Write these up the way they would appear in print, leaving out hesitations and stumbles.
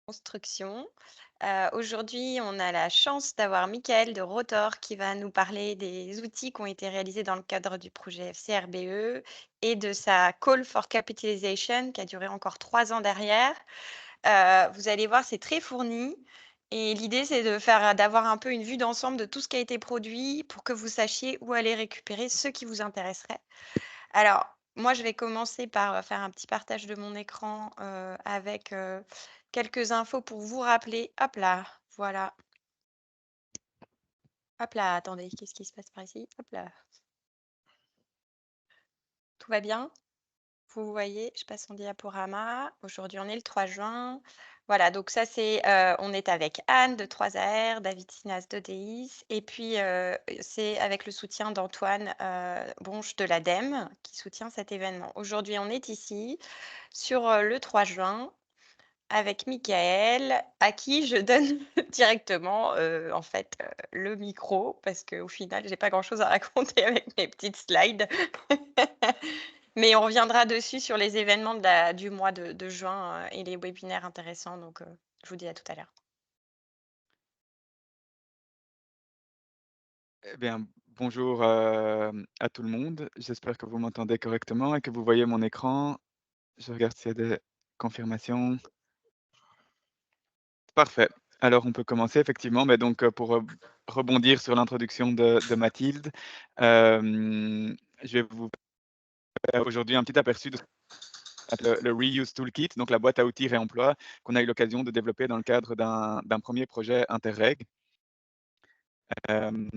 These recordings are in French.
Construction. Aujourd'hui, on a la chance d'avoir Michael de Rotor qui va nous parler des outils qui ont été réalisés dans le cadre du projet FCRBE et de sa Call for Capitalization qui a duré encore 3 ans derrière. Vous allez voir, c'est très fourni et l'idée, c'est d'avoir un peu une vue d'ensemble de tout ce qui a été produit pour que vous sachiez où aller récupérer ce qui vous intéresserait. Alors, moi, je vais commencer par, faire un petit partage de mon écran, avec, quelques infos pour vous rappeler. Hop là, voilà. Hop là, attendez, qu'est-ce qui se passe par ici? Hop là. Tout va bien? Vous voyez? Je passe en diaporama. Aujourd'hui, on est le 3 juin. Voilà, donc ça, on est avec Anne de 3AR, David Sinas d'ODIS et puis, c'est avec le soutien d'Antoine, Bonche de l'ADEME qui soutient cet événement. Aujourd'hui, on est ici sur, le 3 juin avec Michael, à qui je donne directement, en fait, le micro parce qu'au final, j'ai pas grand-chose à raconter avec mes petites slides. Mais on reviendra dessus sur les événements du mois de juin, et les webinaires intéressants, donc je vous dis à tout à l'heure. Eh bien, bonjour, à tout le monde. J'espère que vous m'entendez correctement et que vous voyez mon écran. Je regarde s'il y a des confirmations. Parfait. Alors on peut commencer effectivement, mais donc, pour, rebondir sur l'introduction de Mathilde, je vais vous faire aujourd'hui un petit aperçu de le Reuse Toolkit, donc la boîte à outils réemploi qu'on a eu l'occasion de développer dans le cadre d'un 1er projet Interreg. Hem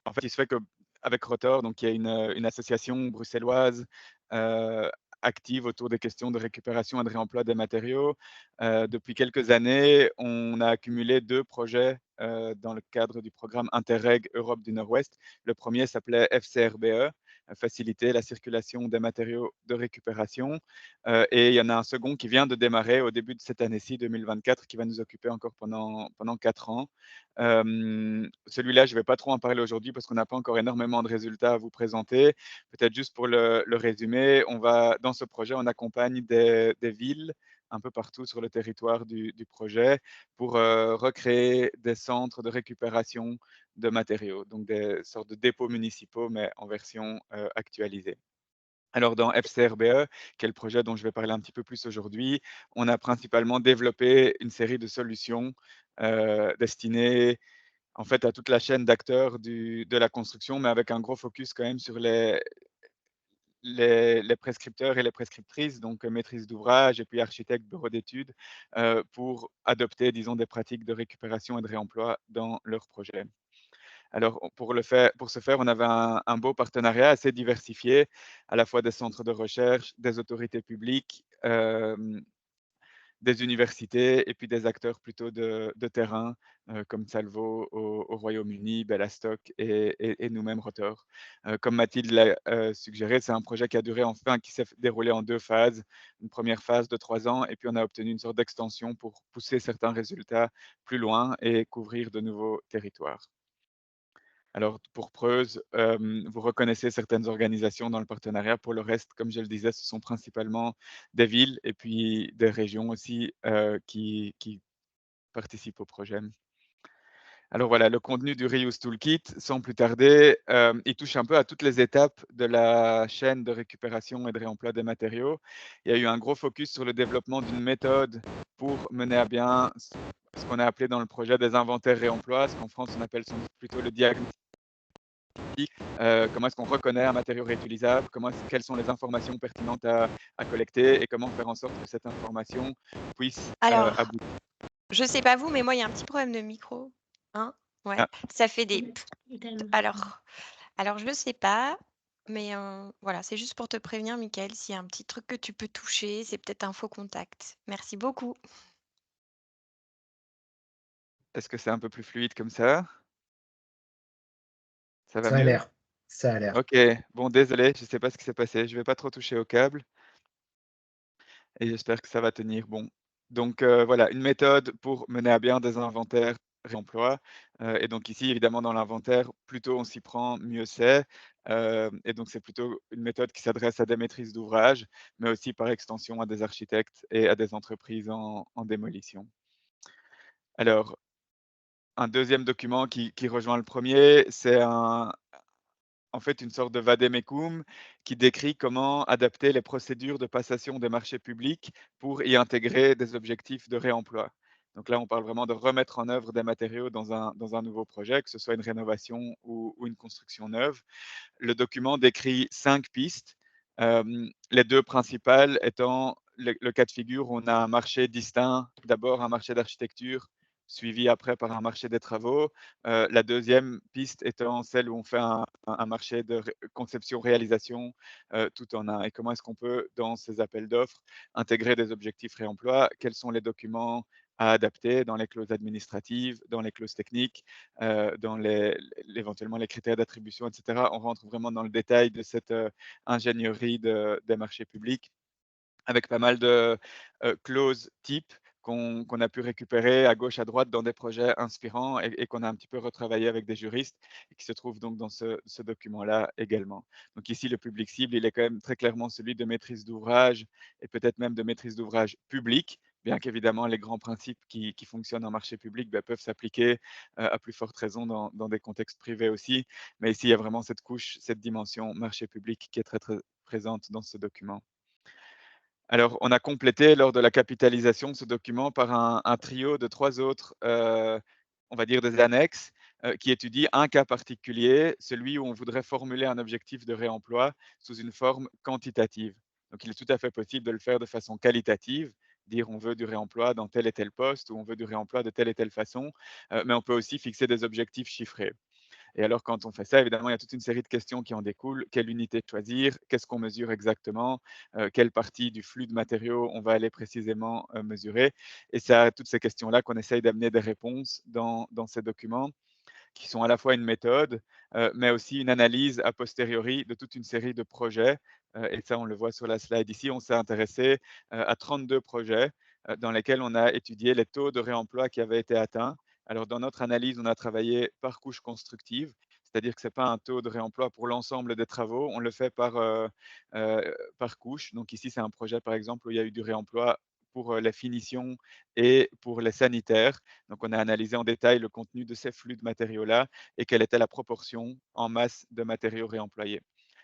En fait, il se fait qu'avec Rotor, donc il y a une association bruxelloise, heu, active autour des questions de récupération et de réemploi des matériaux. Depuis quelques années, on a accumulé 2 projets, dans le cadre du programme Interreg Europe du Nord-Ouest. Le premier s'appelait FCRBE, faciliter la circulation des matériaux de récupération, et il y en a un second qui vient de démarrer au début de cette année-ci 2024, qui va nous occuper encore pendant 4 ans. Celui-là, je ne vais pas trop en parler aujourd'hui parce qu'on n'a pas encore énormément de résultats à vous présenter. Peut-être juste pour le résumer, dans ce projet, on accompagne des villes un peu partout sur le territoire du projet pour recréer des centres de récupération de matériaux, donc des sortes de dépôts municipaux, mais en version actualisée. Alors dans FCRBE, qui est le projet dont je vais parler un petit peu plus aujourd'hui, on a principalement développé une série de solutions destinées en fait, à toute la chaîne d'acteurs de la construction, mais avec un gros focus quand même sur les prescripteurs et les prescriptrices, donc maîtrise d'ouvrage et puis architectes, bureaux d'études, pour adopter, disons, des pratiques de récupération et de réemploi dans leurs projets. Alors, pour ce faire, on avait un beau partenariat assez diversifié, à la fois des centres de recherche, des autorités publiques, des universités et puis des acteurs plutôt de terrain, comme Salvo au Royaume-Uni, Bellastock et nous-mêmes Rotor. Comme Mathilde l'a, suggéré, c'est un projet qui a duré enfin qui s'est déroulé en 2 phases. Une première phase de 3 ans et puis on a obtenu une sorte d'extension pour pousser certains résultats plus loin et couvrir de nouveaux territoires. Alors pour Preuse, vous reconnaissez certaines organisations dans le partenariat. Pour le reste, comme je le disais, ce sont principalement des villes et puis des régions aussi, qui participent au projet. Alors voilà, le contenu du Reuse Toolkit, sans plus tarder, il touche un peu à toutes les étapes de la chaîne de récupération et de réemploi des matériaux. Il y a eu un gros focus sur le développement d'une méthode pour mener à bien ce qu'on a appelé dans le projet des inventaires réemploi, ce qu'en France on appelle sans doute plutôt le diagnostic. Comment est-ce qu'on reconnaît un matériau réutilisable? Quelles sont les informations pertinentes à collecter et comment faire en sorte que cette information puisse, Alors, aboutir je sais pas vous, mais moi, il y a un petit problème de micro. Hein? Ouais, à ça fait des Oui, également. alors je sais pas, mais voilà, c'est juste pour te prévenir Michael, s'il y a un petit truc que tu peux toucher, c'est peut-être un faux contact. Merci beaucoup. est-ce que c'est un peu plus fluide comme ça? Ça va Ça a mieux? l'air, ça a l'air. OK. Bon désolé, je ne sais pas ce qui s'est passé. Je vais pas trop toucher au câble et j'espère que ça va tenir bon. Donc voilà, une méthode pour mener à bien des inventaires réemploi. Et donc ici, évidemment, dans l'inventaire, plus tôt on s'y prend, mieux c'est. Et donc c'est plutôt une méthode qui s'adresse à des maîtrises d'ouvrage, mais aussi par extension à des architectes et à des entreprises en démolition. Alors, un deuxième document qui rejoint le premier, c'est en fait une sorte de vade-mecum qui décrit comment adapter les procédures de passation des marchés publics pour y intégrer des objectifs de réemploi. Donc là, on parle vraiment de remettre en œuvre des matériaux dans un nouveau projet, que ce soit une rénovation ou une construction neuve. Le document décrit 5 pistes, les 2 principales étant le cas de figure où on a un marché distinct, d'abord un marché d'architecture, suivi après par un marché des travaux. La deuxième piste étant celle où on fait un marché de ré conception-réalisation, tout en un. Et comment est-ce qu'on peut, dans ces appels d'offres, intégrer des objectifs réemploi? Quels sont les documents à adapter dans les clauses administratives, dans les clauses techniques? Dans éventuellement les critères d'attribution, et cetera. On rentre vraiment dans le détail de cette, ingénierie des marchés publics avec pas mal de, clauses types qu'on a pu récupérer à gauche, à droite dans des projets inspirants et qu'on a un petit peu retravaillé avec des juristes et qui se trouvent donc dans ce document-là également. Donc ici, le public cible, il est quand même très clairement celui de maîtrise d'ouvrage et peut-être même de maîtrise d'ouvrage public, bien qu'évidemment les grands principes qui fonctionnent en marché public, bah, peuvent s'appliquer, à plus forte raison dans des contextes privés aussi. Mais ici, il y a vraiment cette couche, cette dimension marché public qui est très, très présente dans ce document. Alors, on a complété lors de la capitalisation ce document par un trio de 3 autres, on va dire des annexes, qui étudient un cas particulier, celui où on voudrait formuler un objectif de réemploi sous une forme quantitative. Donc il est tout à fait possible de le faire de façon qualitative, dire on veut du réemploi dans tel et tel poste ou on veut du réemploi de telle et telle façon, mais on peut aussi fixer des objectifs chiffrés. Et alors, quand on fait ça, évidemment, il y a toute une série de questions qui en découlent. Quelle unité choisir? Qu'est-ce qu'on mesure exactement? Quelle partie du flux de matériaux on va aller précisément mesurer? Et c'est à toutes ces questions-là qu'on essaye d'amener des réponses dans ces documents qui sont à la fois une méthode, mais aussi une analyse a posteriori de toute une série de projets. Et ça, on le voit sur la slide ici. On s'est intéressé à 32 projets dans lesquels on a étudié les taux de réemploi qui avaient été atteints. Alors, dans notre analyse, on a travaillé par couche constructive, c'est-à-dire que ce n'est pas un taux de réemploi pour l'ensemble des travaux, on le fait par couche. Donc ici, c'est un projet, par exemple, où il y a eu du réemploi pour les finitions et pour les sanitaires. Donc, on a analysé en détail le contenu de ces flux de matériaux-là et quelle était la proportion en masse de matériaux réemployés.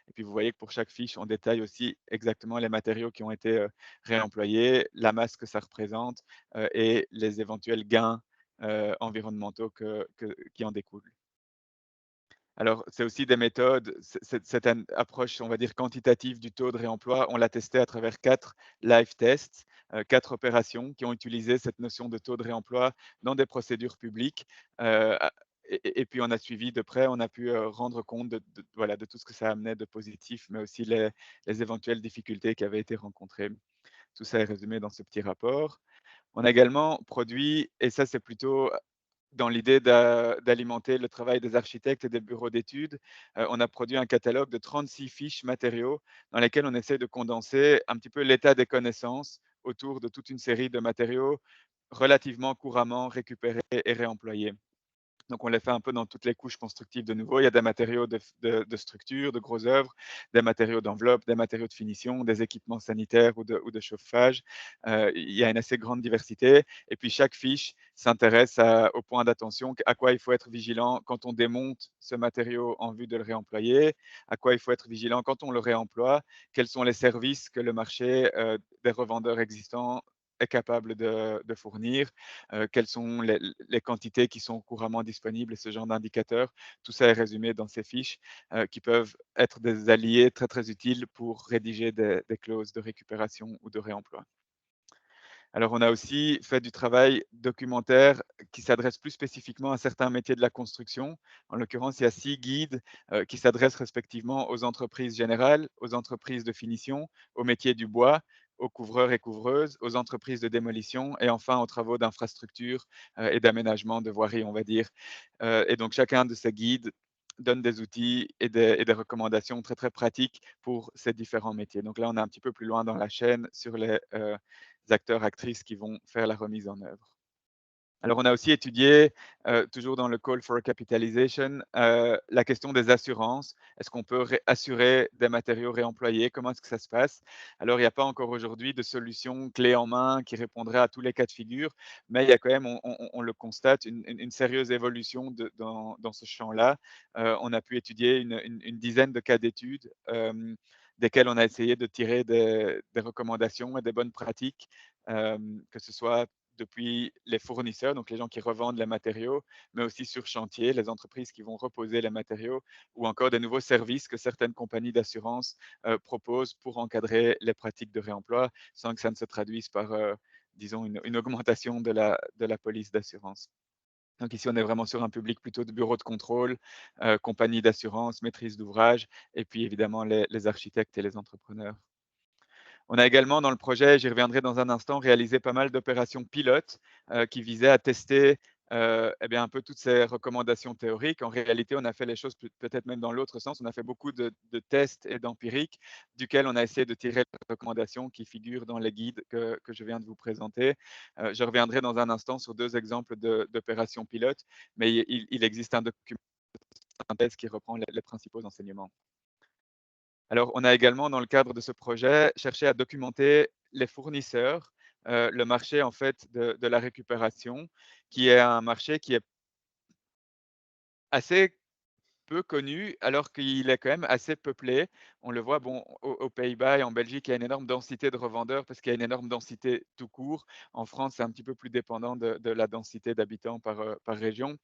Et puis, vous voyez que pour chaque fiche, on détaille aussi exactement les matériaux qui ont été réemployés, la masse que ça représente et les éventuels gains environnementaux qui en découlent. Alors, c'est aussi des méthodes, cette approche, on va dire, quantitative du taux de réemploi, on l'a testé à travers 4 live tests, 4 opérations qui ont utilisé cette notion de taux de réemploi dans des procédures publiques. A et puis on a suivi de près, on a pu, rendre compte voilà, de tout ce que ça amenait de positif, mais aussi les éventuelles difficultés qui avaient été rencontrées. Tout ça est résumé dans ce petit rapport. On a également produit, et ça c'est plutôt dans l'idée d'alimenter le travail des architectes et des bureaux d'études, on a produit un catalogue de 36 fiches matériaux dans lesquelles on essaie de condenser un petit peu l'état des connaissances autour de toute une série de matériaux relativement couramment récupérés et réemployés. Donc on les fait un peu dans toutes les couches constructives de nouveau. Il y a des matériaux de structure, de gros œuvres, des matériaux d'enveloppe, des matériaux de finition, des équipements sanitaires ou de chauffage. Il y a une assez grande diversité et puis chaque fiche s'intéresse au point d'attention, à quoi il faut être vigilant quand on démonte ce matériau en vue de le réemployer, à quoi il faut être vigilant quand on le réemploie, quels sont les services que le marché, des revendeurs existants est capable de fournir, quelles sont les quantités qui sont couramment disponibles et ce genre d'indicateurs. Tout ça est résumé dans ces fiches qui peuvent être des alliés très, très utiles pour rédiger des clauses de récupération ou de réemploi. Alors, on a aussi fait du travail documentaire qui s'adresse plus spécifiquement à certains métiers de la construction. En l'occurrence, il y a 6 guides qui s'adressent respectivement aux entreprises générales, aux entreprises de finition, aux métiers du bois, aux couvreurs et couvreuses, aux entreprises de démolition et enfin aux travaux d'infrastructure et d'aménagement de voirie, on va dire. Et donc, chacun de ces guides donne des outils et des recommandations très, très pratiques pour ces différents métiers. Donc là, on est un petit peu plus loin dans la chaîne sur les acteurs, actrices qui vont faire la remise en œuvre. Alors, on a aussi étudié, toujours dans le call for capitalization, la question des assurances. Est-ce qu'on peut assurer des matériaux réemployés? Comment est-ce que ça se passe? Alors, il n'y a pas encore aujourd'hui de solution clé en main qui répondrait à tous les cas de figure, mais il y a quand même, on le constate, une sérieuse évolution dans ce champ-là. On a pu étudier une dizaine de cas d'études, desquels on a essayé de tirer des recommandations et des bonnes pratiques, que ce soit depuis les fournisseurs, donc les gens qui revendent les matériaux, mais aussi sur chantier, les entreprises qui vont reposer les matériaux, ou encore des nouveaux services que certaines compagnies d'assurance proposent pour encadrer les pratiques de réemploi, sans que ça ne se traduise par, disons, une augmentation de la police d'assurance. Donc ici, on est vraiment sur un public plutôt de bureaux de contrôle, compagnies d'assurance, maîtrise d'ouvrage, et puis évidemment les architectes et les entrepreneurs. On a également dans le projet, j'y reviendrai dans un instant, réalisé pas mal d'opérations pilotes, qui visaient à tester, eh bien, un peu toutes ces recommandations théoriques. En réalité, on a fait les choses peut-être même dans l'autre sens. On a fait beaucoup de tests et d'empiriques, duquel on a essayé de tirer les recommandations qui figurent dans les guides que je viens de vous présenter. Je reviendrai dans un instant sur 2 exemples d'opérations pilotes, mais il existe un document de synthèse qui reprend les principaux enseignements. Alors, on a également, dans le cadre de ce projet, cherché à documenter les fournisseurs, le marché en fait de la récupération, qui est un marché qui est assez peu connu, alors qu'il est quand même assez peuplé. On le voit, bon, aux Pays-Bas et en Belgique, il y a une énorme densité de revendeurs parce qu'il y a une énorme densité tout court. En France, c'est un petit peu plus dépendant de la densité d'habitants par région.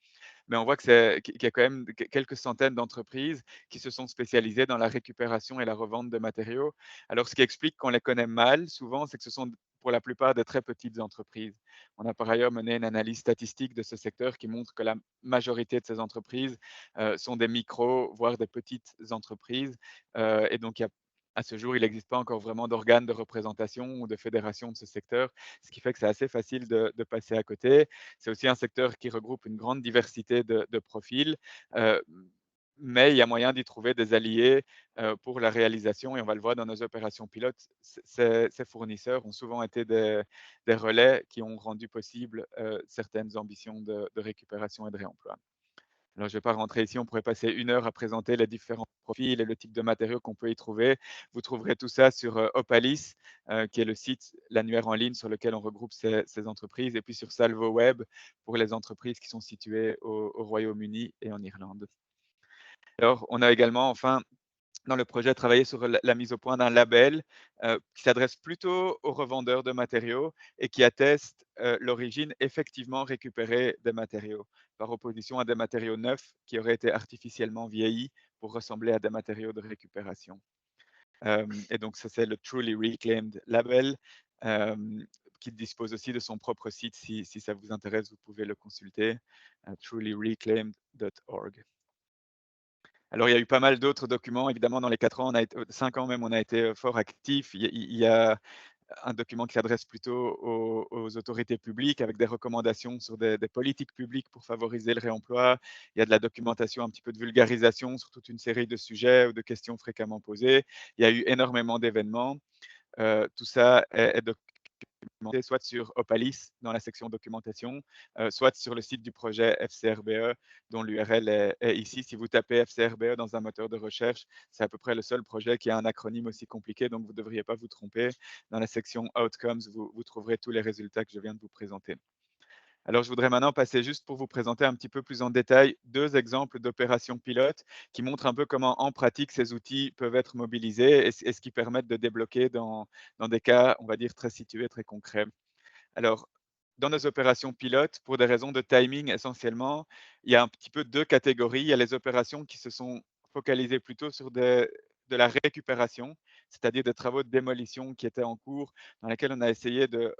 Mais on voit que qu'il y a quand même quelques centaines d'entreprises qui se sont spécialisées dans la récupération et la revente de matériaux. Alors, ce qui explique qu'on les connaît mal, souvent, c'est que ce sont pour la plupart de très petites entreprises. On a par ailleurs mené une analyse statistique de ce secteur qui montre que la majorité de ces entreprises sont des micros, voire des petites entreprises. Et donc, à ce jour, il n'existe pas encore vraiment d'organes de représentation ou de fédération de ce secteur, ce qui fait que c'est assez facile de passer à côté. C'est aussi un secteur qui regroupe une grande diversité de profils, heu, mais il y a moyen d'y trouver des alliés, pour la réalisation et on va le voir dans nos opérations pilotes. Ces fournisseurs ont souvent été des relais qui ont rendu possible, certaines ambitions de récupération et de réemploi. Alors, je ne vais pas rentrer ici, on pourrait passer 1 heure à présenter les différents profils et le type de matériaux qu'on peut y trouver. Vous trouverez tout ça sur Opalis, qui est le site, l'annuaire en ligne sur lequel on regroupe ces entreprises, et puis sur Salvo Web pour les entreprises qui sont situées au Royaume-Uni et en Irlande. Alors, on a également, enfin, dans le projet, travailler sur la mise au point d'un label qui s'adresse plutôt aux revendeurs de matériaux et qui atteste l'origine effectivement récupérée des matériaux, par opposition à des matériaux neufs qui auraient été artificiellement vieillis pour ressembler à des matériaux de récupération. Et donc, ça, c'est le Truly Reclaimed Label, euh, qui dispose aussi de son propre site. Si ça vous intéresse, vous pouvez le consulter, trulyreclaimed.org. Alors, il y a eu pas mal d'autres documents. Évidemment, dans les 4 ans, 5 ans même, on a été fort actifs. Il y a un document qui s'adresse plutôt aux autorités publiques avec des recommandations sur des politiques publiques pour favoriser le réemploi. Il y a de la documentation, un petit peu de vulgarisation sur toute une série de sujets ou de questions fréquemment posées. Il y a eu énormément d'événements. Tout ça est documenté soit sur Opalis dans la section documentation, soit sur le site du projet FCRBE dont l'URL est ici. Si vous tapez FCRBE dans un moteur de recherche, c'est à peu près le seul projet qui a un acronyme aussi compliqué, donc vous ne devriez pas vous tromper. Dans la section Outcomes, vous trouverez tous les résultats que je viens de vous présenter. Alors, je voudrais maintenant passer juste pour vous présenter un petit peu plus en détail 2 exemples d'opérations pilotes qui montrent un peu comment, en pratique, ces outils peuvent être mobilisés et ce qui permettent de débloquer dans des cas, on va dire, très situés, très concrets. Alors, dans nos opérations pilotes, pour des raisons de timing essentiellement, il y a un petit peu 2 catégories. Il y a les opérations qui se sont focalisées plutôt sur de la récupération, c'est-à-dire des travaux de démolition qui étaient en cours, dans lesquels on a essayé de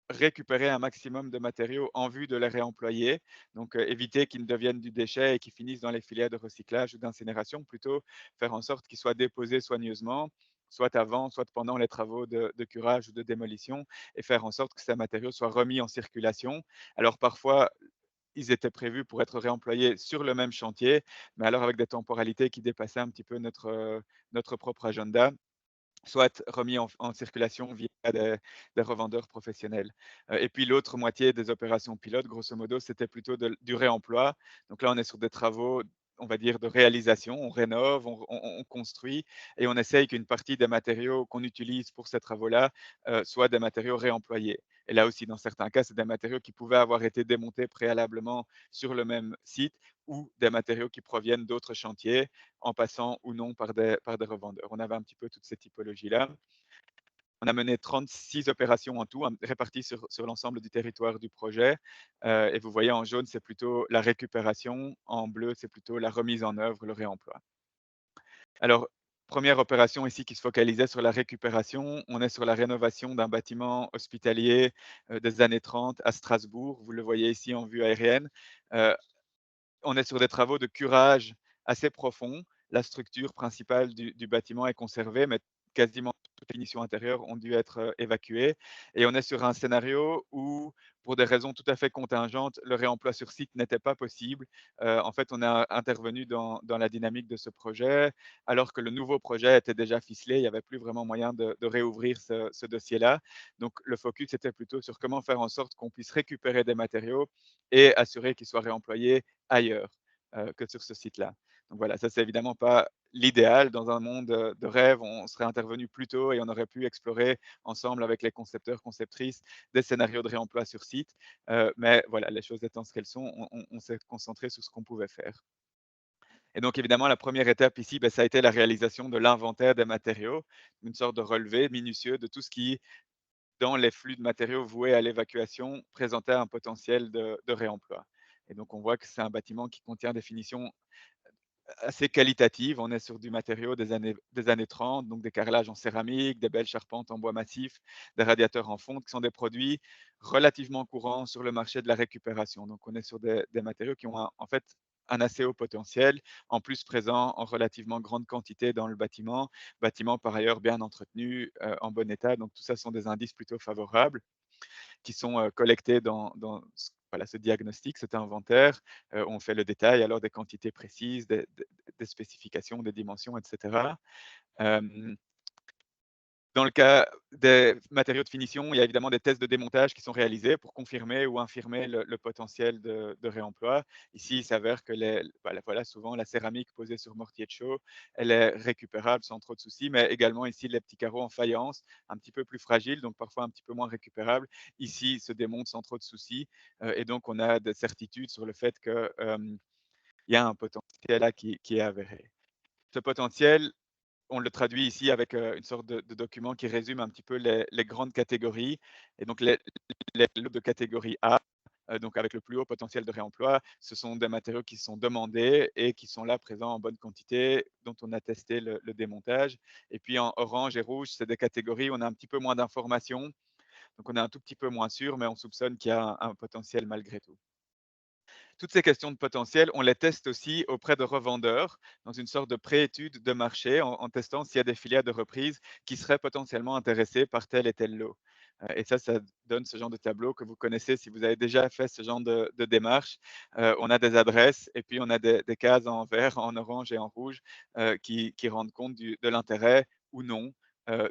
récupérer un maximum de matériaux en vue de les réemployer, donc éviter qu'ils ne deviennent du déchet et qu'ils finissent dans les filières de recyclage ou d'incinération, plutôt faire en sorte qu'ils soient déposés soigneusement, soit avant, soit pendant les travaux de curage ou de démolition, et faire en sorte que ces matériaux soient remis en circulation. Alors parfois, ils étaient prévus pour être réemployés sur le même chantier, mais alors avec des temporalités qui dépassaient un petit peu notre propre agenda. soit remis en circulation via des revendeurs professionnels. Et puis l'autre moitié des opérations pilotes, grosso modo, c'était plutôt du réemploi. Donc là, on est sur des travaux, on va dire, de réalisation. On rénove, on construit et on essaye qu'une partie des matériaux qu'on utilise pour ces travaux-là soient des matériaux réemployés. Et là aussi, dans certains cas, c'est des matériaux qui pouvaient avoir été démontés préalablement sur le même site ou des matériaux qui proviennent d'autres chantiers en passant ou non par des revendeurs. On avait un petit peu toutes ces typologies-là. On a mené 36 opérations en tout, réparties sur l'ensemble du territoire du projet. Et vous voyez en jaune, c'est plutôt la récupération, en bleu, c'est plutôt la remise en œuvre, le réemploi. Alors, première opération ici qui se focalisait sur la récupération, on est sur la rénovation d'un bâtiment hospitalier des années 30 à Strasbourg. Vous le voyez ici en vue aérienne. Euh, on est sur des travaux de curage assez profonds. La structure principale du bâtiment est conservée, mais quasiment toutes les finitions intérieures ont dû être évacuées. Et on est sur un scénario où, pour des raisons tout à fait contingentes, le réemploi sur site n'était pas possible. En fait, on a intervenu dans la dynamique de ce projet, alors que le nouveau projet était déjà ficelé. Il n'y avait plus vraiment moyen de réouvrir ce dossier-là. Donc, le focus était plutôt sur comment faire en sorte qu'on puisse récupérer des matériaux et assurer qu'ils soient réemployés ailleurs que sur ce site-là. Donc voilà, ça c'est évidemment pas l'idéal. Dans un monde de rêve, on serait intervenu plus tôt et on aurait pu explorer ensemble avec les concepteurs, conceptrices des scénarios de réemploi sur site. Mais voilà, les choses étant ce qu'elles sont, on s'est concentré sur ce qu'on pouvait faire. Et donc évidemment, la première étape ici, ça a été la réalisation de l'inventaire des matériaux, une sorte de relevé minutieux de tout ce qui, dans les flux de matériaux voués à l'évacuation, présentait un potentiel de réemploi. Et donc on voit que c'est un bâtiment qui contient des finitions assez qualitatives. On est sur du matériau des années 30, donc des carrelages en céramique, des belles charpentes en bois massif, des radiateurs en fonte, qui sont des produits relativement courants sur le marché de la récupération. Donc on est sur des matériaux qui ont en fait un assez haut potentiel, en plus présent en relativement grande quantité dans le bâtiment par ailleurs bien entretenu, en bon état. Donc tout ça sont des indices plutôt favorables qui sont collectés dans voilà, ce diagnostic, cet inventaire. On fait le détail alors des quantités précises, des spécifications, des dimensions, etc. Dans le cas des matériaux de finition, il y a évidemment des tests de démontage qui sont réalisés pour confirmer ou infirmer le potentiel de réemploi. Ici, il s'avère que voilà, souvent la céramique posée sur mortier de chaux, elle est récupérable sans trop de soucis, mais également ici les petits carreaux en faïence, un petit peu plus fragiles, donc parfois un petit peu moins récupérables. Ici, se démontent sans trop de soucis, et donc on a des certitudes sur le fait qu'il y a un potentiel là qui est avéré. Ce potentiel, on le traduit ici avec une sorte de document qui résume un petit peu les grandes catégories. Et donc, les lots de catégorie A, donc avec le plus haut potentiel de réemploi, ce sont des matériaux qui sont demandés et qui sont là présents en bonne quantité, dont on a testé le démontage. Et puis en orange et rouge, c'est des catégories où on a un petit peu moins d'informations. Donc, on est un tout petit peu moins sûr, mais on soupçonne qu'il y a un potentiel malgré tout. Toutes ces questions de potentiel, on les teste aussi auprès de revendeurs dans une sorte de pré-étude de marché en testant s'il y a des filières de reprise qui seraient potentiellement intéressées par tel et tel lot. Et ça donne ce genre de tableau que vous connaissez si vous avez déjà fait ce genre de démarche. On a des adresses et puis on a des cases en vert, en orange et en rouge qui rendent compte de l'intérêt ou non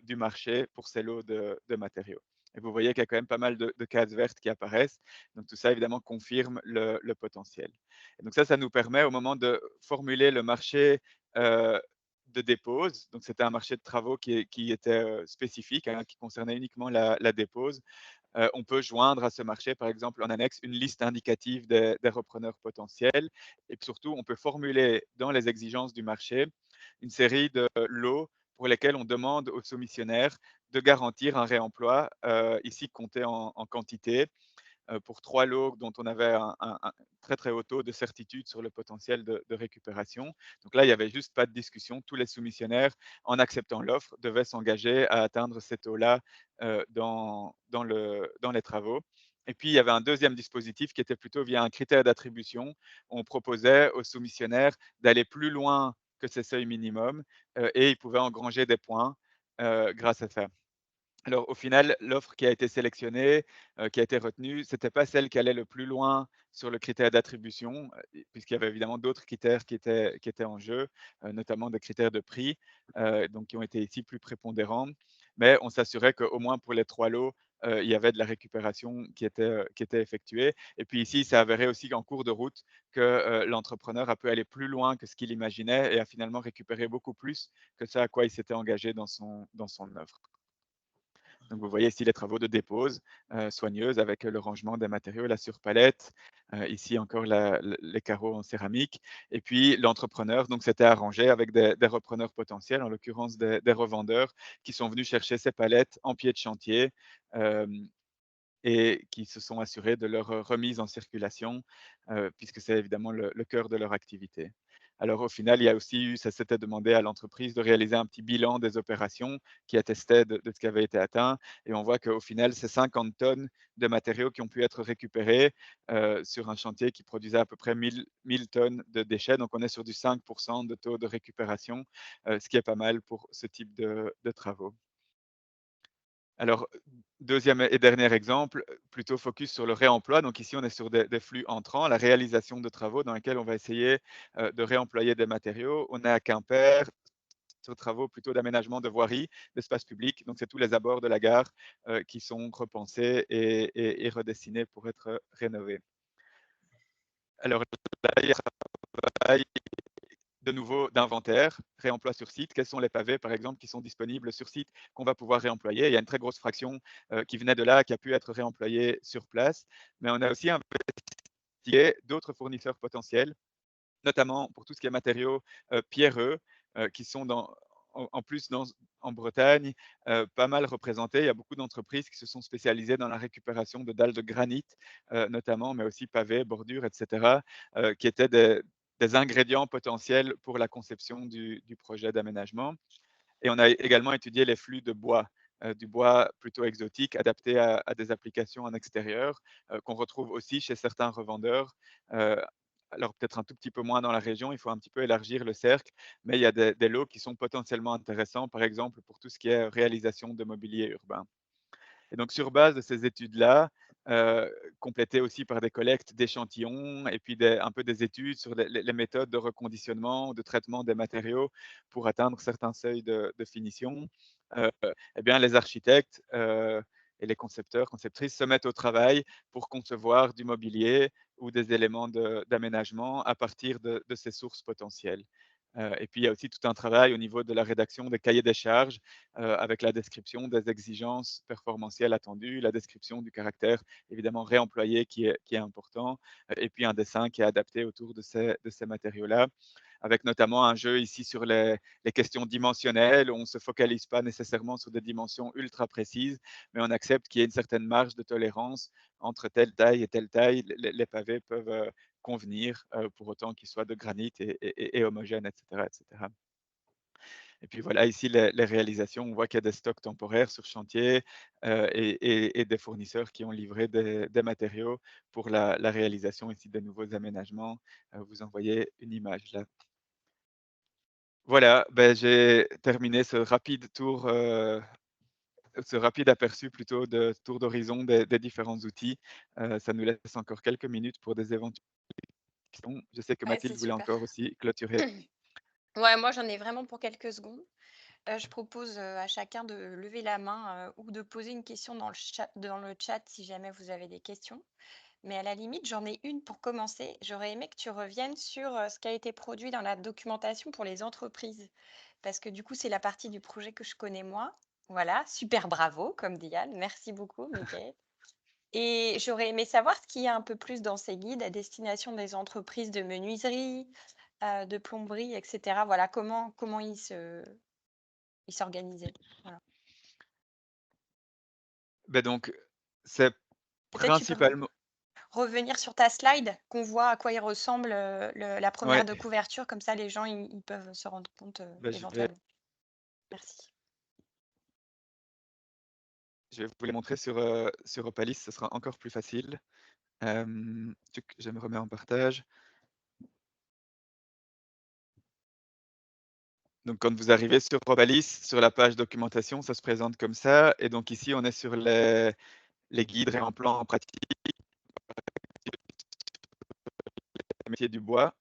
du marché pour ces lots de matériaux. Et vous voyez qu'il y a quand même pas mal de cases vertes qui apparaissent. Donc tout ça, évidemment, confirme le potentiel. Et donc ça nous permet, au moment de formuler le marché de dépose, donc c'était un marché de travaux qui était spécifique, hein, qui concernait uniquement la dépose, on peut joindre à ce marché, par exemple, en annexe, une liste indicative des repreneurs potentiels. Et puis surtout, on peut formuler dans les exigences du marché une série de lots pour lesquels on demande aux soumissionnaires de garantir un réemploi, ici compté en quantité, pour 3 lots dont on avait un très, très haut taux de certitude sur le potentiel de récupération. Donc là, il y avait juste pas de discussion. Tous les soumissionnaires, en acceptant l'offre, devaient s'engager à atteindre ces taux-là, dans les travaux. Et puis, il y avait un deuxième dispositif qui était plutôt via un critère d'attribution. On proposait aux soumissionnaires d'aller plus loin que ces seuils minimums, et ils pouvaient engranger des points, grâce à ça. Alors au final, l'offre qui a été sélectionnée, qui a été retenue, c'était pas celle qui allait le plus loin sur le critère d'attribution, puisqu'il y avait évidemment d'autres critères qui étaient en jeu, notamment des critères de prix, donc qui ont été ici plus prépondérants. Mais on s'assurait qu'au moins pour les 3 lots, il y avait de la récupération qui était effectuée. Et puis ici, il s'est avéré aussi qu'en cours de route que, l'entrepreneur a pu aller plus loin que ce qu'il imaginait et a finalement récupéré beaucoup plus que ce à quoi il s'était engagé dans son œuvre. Donc vous voyez ici les travaux de dépose, soigneuse avec le rangement des matériaux, la surpalette, ici encore les carreaux en céramique et puis l'entrepreneur donc s'était arrangé avec des repreneurs potentiels, en l'occurrence des revendeurs qui sont venus chercher ces palettes en pied de chantier, hem et qui se sont assurés de leur remise en circulation, puisque c'est évidemment le cœur de leur activité. Alors au final, il y a aussi eu ça s'était demandé à l'entreprise de réaliser un petit bilan des opérations qui attestait de ce qui avait été atteint et on voit qu'au final, c'est 50 tonnes de matériaux qui ont pu être récupérés, sur un chantier qui produisait à peu près 1 000 tonnes de déchets. Donc on est sur du 5 de taux de récupération, ce qui est pas mal pour ce type de travaux. Alors, deuxième et dernier exemple, plutôt focus sur le réemploi. Donc ici, on est sur des flux entrants, la réalisation de travaux dans lesquels on va essayer, de réemployer des matériaux. On est à Quimper, sur travaux plutôt d'aménagement de voiries, d'espaces publics. Donc c'est tous les abords de la gare, qui sont repensés et redessinés pour être rénovés. Alors là, il y a travail de nouveau d'inventaire, réemploi sur site. Quels sont les pavés, par exemple, qui sont disponibles sur site qu'on va pouvoir réemployer? Il y a une très grosse fraction qui venait de là, qui a pu être réemployée sur place. Mais on a aussi investigué d'autres fournisseurs potentiels, notamment pour tout ce qui est matériaux pierreux, qui sont en plus en Bretagne, pas mal représentés. Il y a beaucoup d'entreprises qui se sont spécialisées dans la récupération de dalles de granit, notamment, mais aussi pavés, bordures, etc., qui étaient des ingrédients potentiels pour la conception du projet d'aménagement. Et on a également étudié les flux de bois, du bois plutôt exotique adapté à des applications en extérieur, qu'on retrouve aussi chez certains revendeurs. Heu, alors peut-être un tout petit peu moins dans la région, il faut un petit peu élargir le cercle, mais il y a des lots qui sont potentiellement intéressants, par exemple pour tout ce qui est réalisation de mobilier urbain. Et donc sur base de ces études-là, complétées aussi par des collectes d'échantillons et puis un peu des études sur les méthodes de reconditionnement ou de traitement des matériaux pour atteindre certains seuils de finition, heu, et bien les architectes, et les concepteurs, conceptrices se mettent au travail pour concevoir du mobilier ou des éléments d'aménagement à partir de ces sources potentielles. Et puis il y a aussi tout un travail au niveau de la rédaction des cahiers des charges, avec la description des exigences performantielles attendues, la description du caractère évidemment réemployé qui est important, et puis un dessin qui est adapté autour de ces matériaux-là, avec notamment un jeu ici sur les questions dimensionnelles. On ne se focalise pas nécessairement sur des dimensions ultra précises, mais on accepte qu'il y ait une certaine marge de tolérance entre telle taille et telle taille. Les pavés peuvent convenir, pour autant qu'ils soient de granit et homogènes, etc., etc. Et puis voilà, ici, les réalisations, on voit qu'il y a des stocks temporaires sur chantier, et des fournisseurs qui ont livré des matériaux pour la réalisation ici des nouveaux aménagements. Vous en voyez une image là. Voilà, ben j'ai terminé ce rapide aperçu plutôt de tour d'horizon des différents outils. Ça nous laisse encore quelques minutes pour des éventuelles questions. Je sais que Ouais, c'est Mathilde voulait super. encore aussi clôturer. Ouais, moi j'en ai vraiment pour quelques secondes. Je propose, à chacun de lever la main, ou de poser une question dans le chat si jamais vous avez des questions. Mais à la limite, j'en ai une pour commencer. J'aurais aimé que tu reviennes sur, ce qui a été produit dans la documentation pour les entreprises. Parce que du coup, c'est la partie du projet que je connais moins. Voilà, super bravo, comme dit Yann. Merci beaucoup, Mickaël. Et j'aurais aimé savoir ce qu'il y a un peu plus dans ces guides à destination des entreprises de menuiserie, de plomberie, et cetera. Voilà, comment ils s'organisaient. Voilà. Ben donc, c'est Peut-être tu peux principalement revenir sur ta slide, qu'on voit à quoi il ressemble, la ouais, première de couverture, comme ça les gens ils peuvent se rendre compte, ben éventuellement. Merci. je vais vous les montrer sur Opalis, ce sera encore plus facile. Tuc, je me remets en partage. Donc quand vous arrivez sur Propalis, sur la page documentation, ça se présente comme ça et donc ici, on est sur les guides réemploi en pratique, les métiers du bois,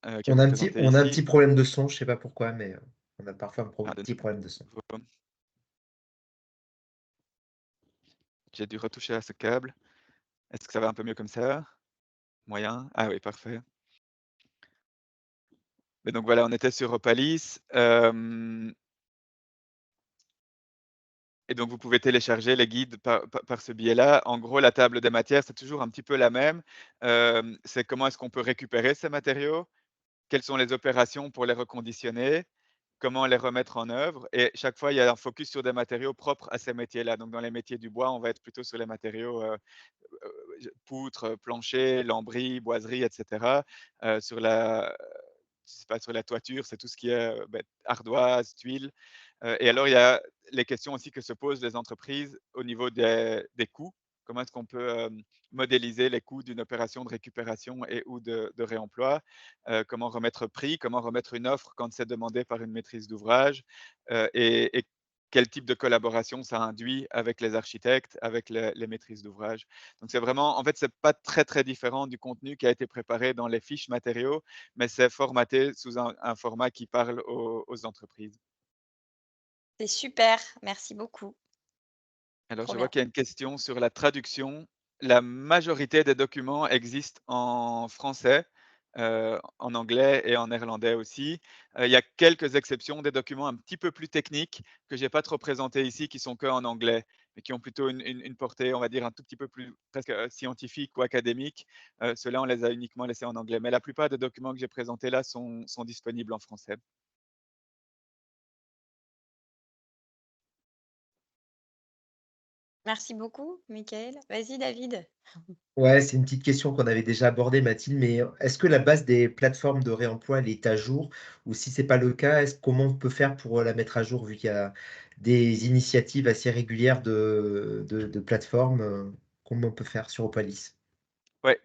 qui est représenté On a un ici. petit problème de son, je sais pas pourquoi, mais on a parfois un Ah, de petit problème de son. nouveau, j'ai dû retoucher à ce câble. Est-ce que ça va un peu mieux comme ça? Moyen? Ah oui, parfait. Et donc voilà, on était sur Opalis, et donc vous pouvez télécharger les guides par ce biais-là. En gros, la table des matières, c'est toujours un petit peu la même. C'est comment est-ce qu'on peut récupérer ces matériaux? Quelles sont les opérations pour les reconditionner? Comment les remettre en œuvre? Et chaque fois, il y a un focus sur des matériaux propres à ces métiers-là. Donc dans les métiers du bois, on va être plutôt sur les matériaux, poutres, plancher, lambris, boiseries et cetera. Sur la je sais pas, sur la toiture, c'est tout ce qui est, ardoise, tuiles. Et alors il y a les questions aussi que se posent les entreprises au niveau des coûts. Comment est-ce qu'on peut, modéliser les coûts d'une opération de récupération et ou de réemploi? Comment remettre prix? Comment remettre une offre quand c'est demandé par une maîtrise d'ouvrage? Et quel type de collaboration ça induit avec les architectes, avec les maîtrises d'ouvrage? Donc c'est vraiment en fait, c'est pas très, très différent du contenu qui a été préparé dans les fiches matériaux, mais c'est formaté sous un format qui parle aux entreprises. C'est super, merci beaucoup. Alors, Trop je vois bien. qu'il y a une question sur la traduction. La majorité des documents existent en français, en anglais et en néerlandais aussi. Il y a quelques exceptions, des documents un petit peu plus techniques que j'ai pas trop présentés ici, qui sont qu'en anglais, mais qui ont plutôt une portée, on va dire, un tout petit peu plus presque, scientifique ou académique. Ceux-là, on les a uniquement laissés en anglais, mais la plupart des documents que j'ai présentés là sont disponibles en français. Merci beaucoup, Michael. Vas-y, David. Ouais, c'est une petite question qu'on avait déjà abordée, Mathilde, mais est-ce que la base des plateformes de réemploi, elle est à jour? Ou si c'est pas le cas, comment on peut faire pour la mettre à jour vu qu'il y a des initiatives assez régulières de plateformes? Comment on peut faire sur Opalis? Ouais,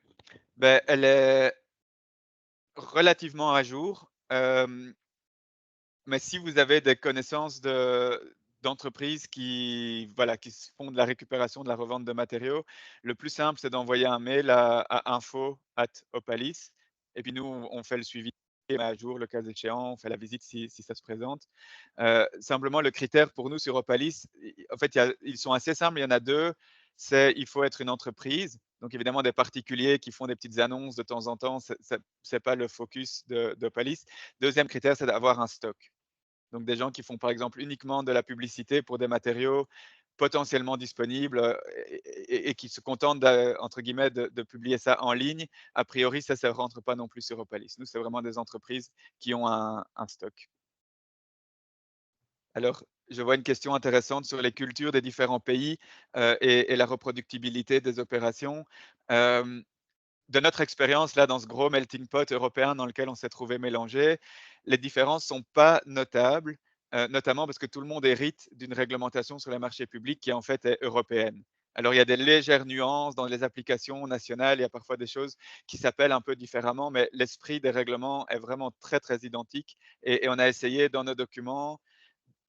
ben elle est relativement à jour. Mais si vous avez des connaissances d'entreprises qui, voilà, qui se font de la récupération, de la revente de matériaux, le plus simple, c'est d'envoyer un mail à info@opalis et puis nous, on fait le suivi et on met à jour le cas échéant, on fait la visite si ça se présente. Simplement, le critère pour nous sur Opalis, en fait, ils sont assez simples, il y en a 2. C'est il faut être une entreprise. Donc évidemment, des particuliers qui font des petites annonces de temps en temps, c'est pas le focus d'Opalis. Deuxième critère, c'est d'avoir un stock. Donc des gens qui font par exemple uniquement de la publicité pour des matériaux potentiellement disponibles, et qui se contentent entre guillemets de publier ça en ligne. A priori, ça ne rentre pas non plus sur Opalis. Nous, c'est vraiment des entreprises qui ont un stock. Alors, je vois une question intéressante sur les cultures des différents pays, et la reproductibilité des opérations. Hem, de notre expérience là, dans ce gros melting pot européen dans lequel on s'est trouvé mélangé, les différences sont pas notables, notamment parce que tout le monde hérite d'une réglementation sur les marchés publics qui en fait est européenne. Alors il y a des légères nuances dans les applications nationales, il y a parfois des choses qui s'appellent un peu différemment, mais l'esprit des règlements est vraiment très, très identique et on a essayé dans nos documents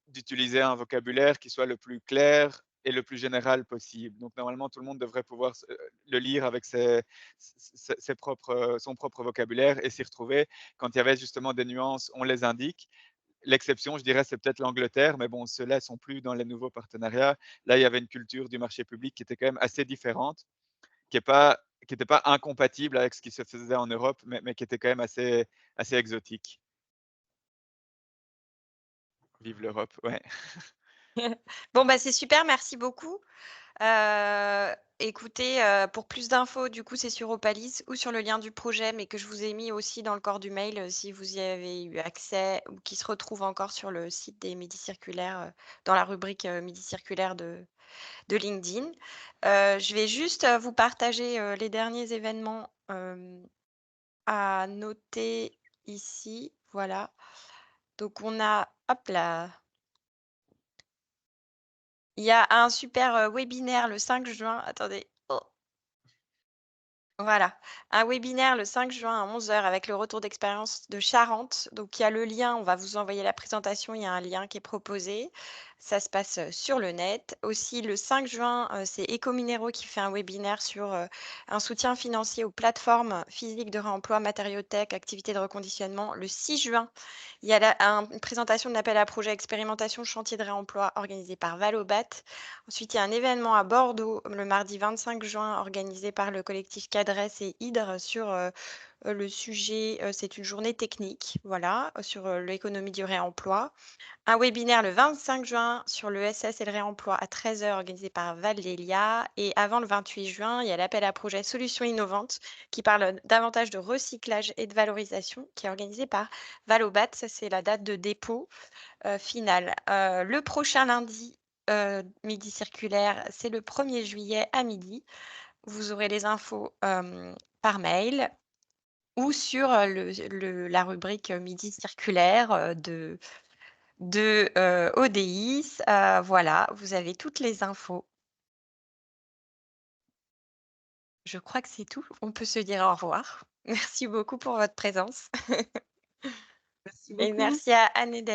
d'utiliser un vocabulaire qui soit le plus clair et le plus général possible. Donc normalement, tout le monde devrait pouvoir le lire avec son propre vocabulaire et s'y retrouver. Quand il y avait justement des nuances, on les indique. L'exception, je dirais, c'est peut-être l'Angleterre, mais bon, ceux-là ne sont plus dans les nouveaux partenariats. Là, il y avait une culture du marché public qui était quand même assez différente, qui n'était pas incompatible avec ce qui se faisait en Europe, mais qui était quand même assez exotique. Vive l'Europe, ouais. Bon, bah, c'est super, merci beaucoup. Écoutez, pour plus d'infos, du coup, c'est sur Opalis ou sur le lien du projet, mais que je vous ai mis aussi dans le corps du mail, si vous y avez eu accès ou qui se retrouve encore sur le site des Midi Circulaires, dans la rubrique, Midi Circulaires de LinkedIn. Je vais juste, vous partager, les derniers événements, à noter ici. Voilà. Donc on a hop là, il y a un super, webinaire le 5 juin. Attendez. Oh! Voilà, un webinaire le 5 juin à 11 heures avec le retour d'expérience de Charente. Donc, il y a le lien, on va vous envoyer la présentation, il y a un lien qui est proposé. Ça se passe sur le net. Aussi, le 5 juin, c'est Ecominero qui fait un webinaire sur un soutien financier aux plateformes physiques de réemploi, matériaux tech, activités de reconditionnement. Le 6 juin, il y a une présentation de l'appel à projet expérimentation chantier de réemploi organisé par Valobat. Ensuite, il y a un événement à Bordeaux le mardi 25 juin organisé par le collectif Cadres et Hydre sur le sujet, c'est une journée technique, voilà, sur l'économie du réemploi. Un webinaire le 25 juin sur le SS et le réemploi à 13 heures organisé par Valélia. Et avant le 28 juin, il y a l'appel à projet Solutions innovantes qui parle davantage de recyclage et de valorisation qui est organisé par Valobat. Ça, c'est la date de dépôt finale. Le prochain lundi, midi circulaire, c'est le 1er juillet à midi. Vous aurez les infos par mail ou sur la rubrique midi circulaire de ODIS. Voilà, vous avez toutes les infos. Je crois que c'est tout. On peut se dire au revoir. Merci beaucoup pour votre présence. Merci Et beaucoup. merci à Anne et David.